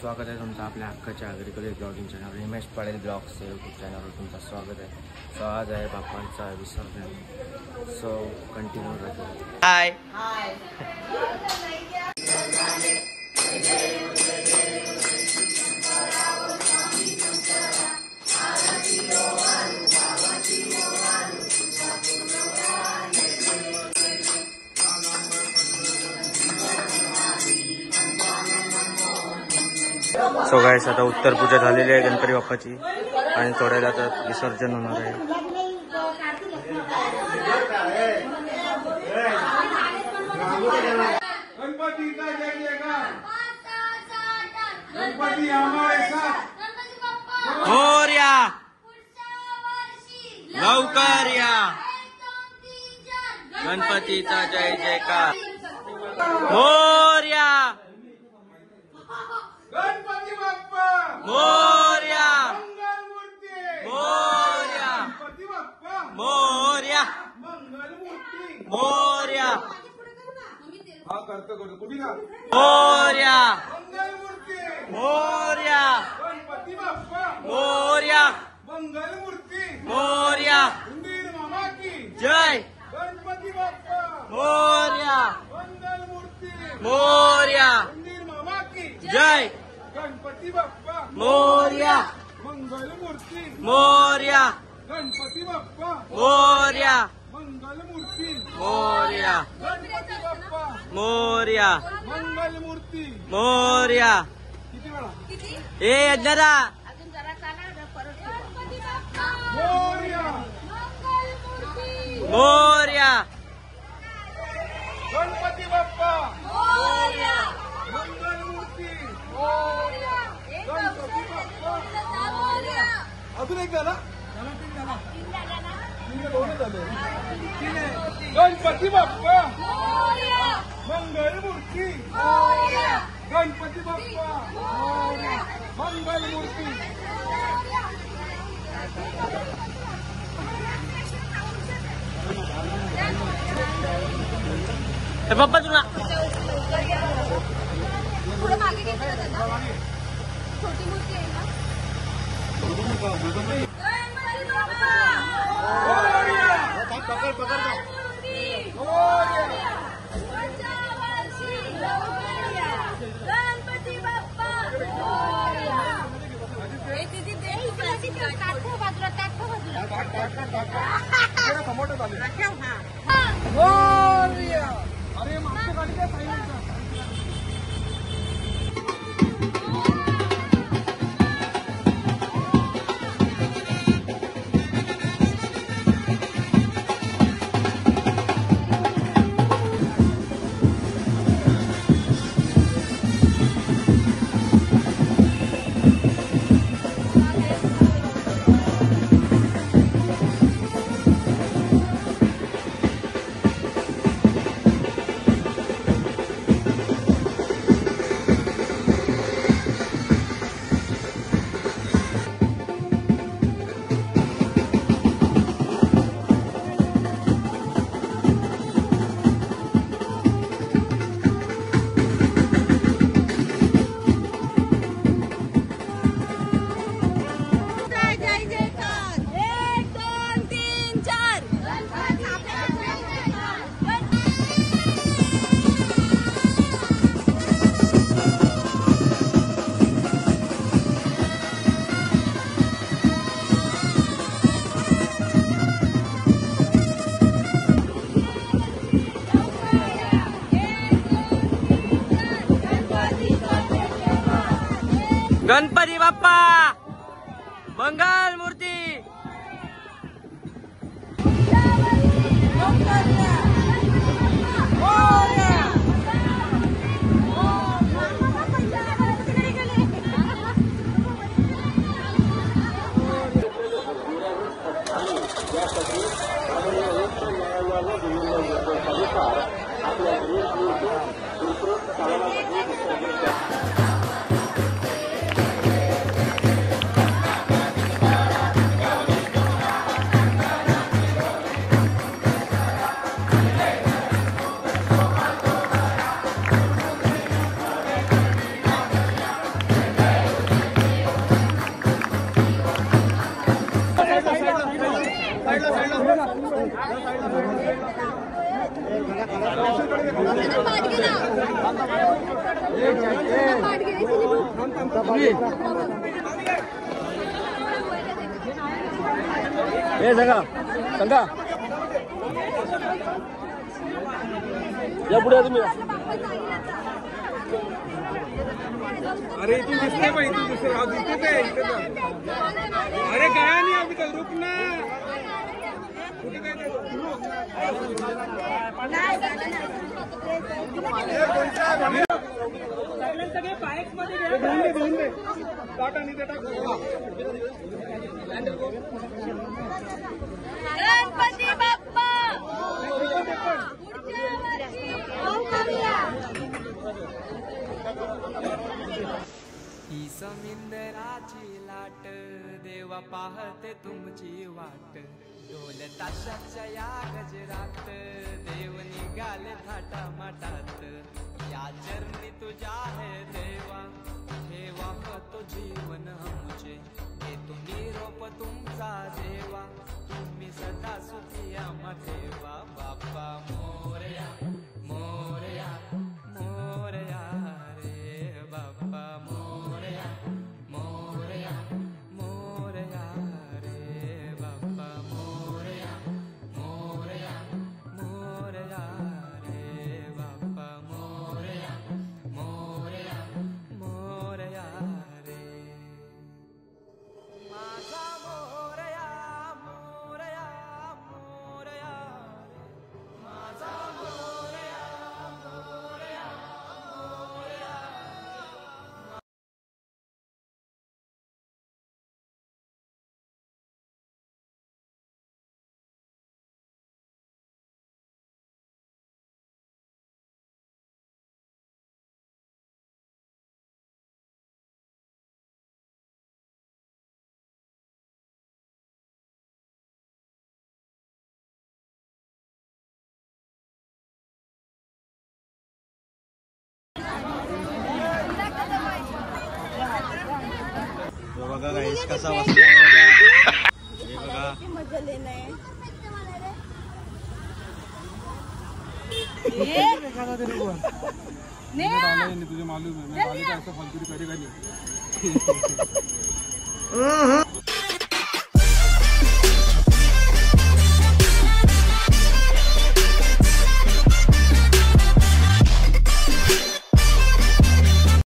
स्वागत आहे तुमचं आपल्या हक्काच्या अग्रिकल्चर ब्लॉगिंग चॅनल हिमेश पडेल ब्लॉग्स यूट्यूब चॅनलवर तुमचं स्वागत आहे. सो आज आहे बाप्पांचा विसर्जन. सो कंटिन्यू राहतो. हाय सो गाइस आता उत्तर पूजा झालेली आहे गणपती बाप्पाची आणि थोड्या वेळात विसर्जन होणार आहे. गणपतीचा जय जयकार. गणपती हमारे साथ. मोरया लवकर या. गणपतीचा जय जयकार. मोरया गणपती बाप्पा मोरया मंगलमूर्ती. मोरया गणपती बाप्पा मोरया मंगलमूर्ती. मोरया हा करतो कुठे का मोरया मंगलमूर्ती. मोरया गणपती बाप्पा मोरया मंगलमूर्ती. मोरया उंदीर मामा की जय. गणपती बाप्पा मोरया मंगलमूर्ती. मोरया उंदीर मामा की जय. गणपती बाप्पा मोरया मंगलमूर्ती. मोरया गणपती बाप्पा मोरया मंगलमूर्ती. मोरया गणपती बाप्पा मोरया मंगलमूर्ती. मोरया. किती वेळा ए अज्ञारा मोरया. मोरया गणपती बाप्पा मंगलमूर्ती. गणपती बाप्पा. अजून एक झाला दोनच झाले. गणपती बाप्पा मंगलमूर्ती. गणपती बाप्पा मंगलमूर्ती. पप्पा तुला थोडं मागे घेतलं दादा. छोटी मूर्ती आहे ना. गणपती बाप्पा अरे मागच्या गाडी काय पाहिजे. गणपती बाप्पा मंगल मूर्ती. पाठ गेला पाठ गेली ए जगा संगा या पुढे तुम्ही अरे इथून दिसते पण इथून दिसते अरे गया नाही अभी तक रुक ना कुठे सगळे पायक्स मध्ये घेऊन दे टाटा नाही गणपती बाप्पा ही समिंदराची लाट देवा पाहते तुमची वाट ढोल ताशाच्या या गजरात देव निघाले थाटा माटात या चरणी तुझ्या है देवा ठेवा तो जीवन आमचे घेतो निरोप तुमचा देवा तुम्ही सदा सुखी आम्हा ठेवा बाप्पा मोरया मोरया मोरया रे बाप्पा मोरया मोरया मोरया रे बाप्पा मोरया मोरया मोरया रे बाप्पा मोरया मोरया मोरया रे माझा मोरया मोरया मोरया माझा मोरया मोरया मोरया बघा गाईस कसा बसला बघा हे बघा मजा लेना तुझे मालूम है मैं ऐसा फलतूरी करेगा नहीं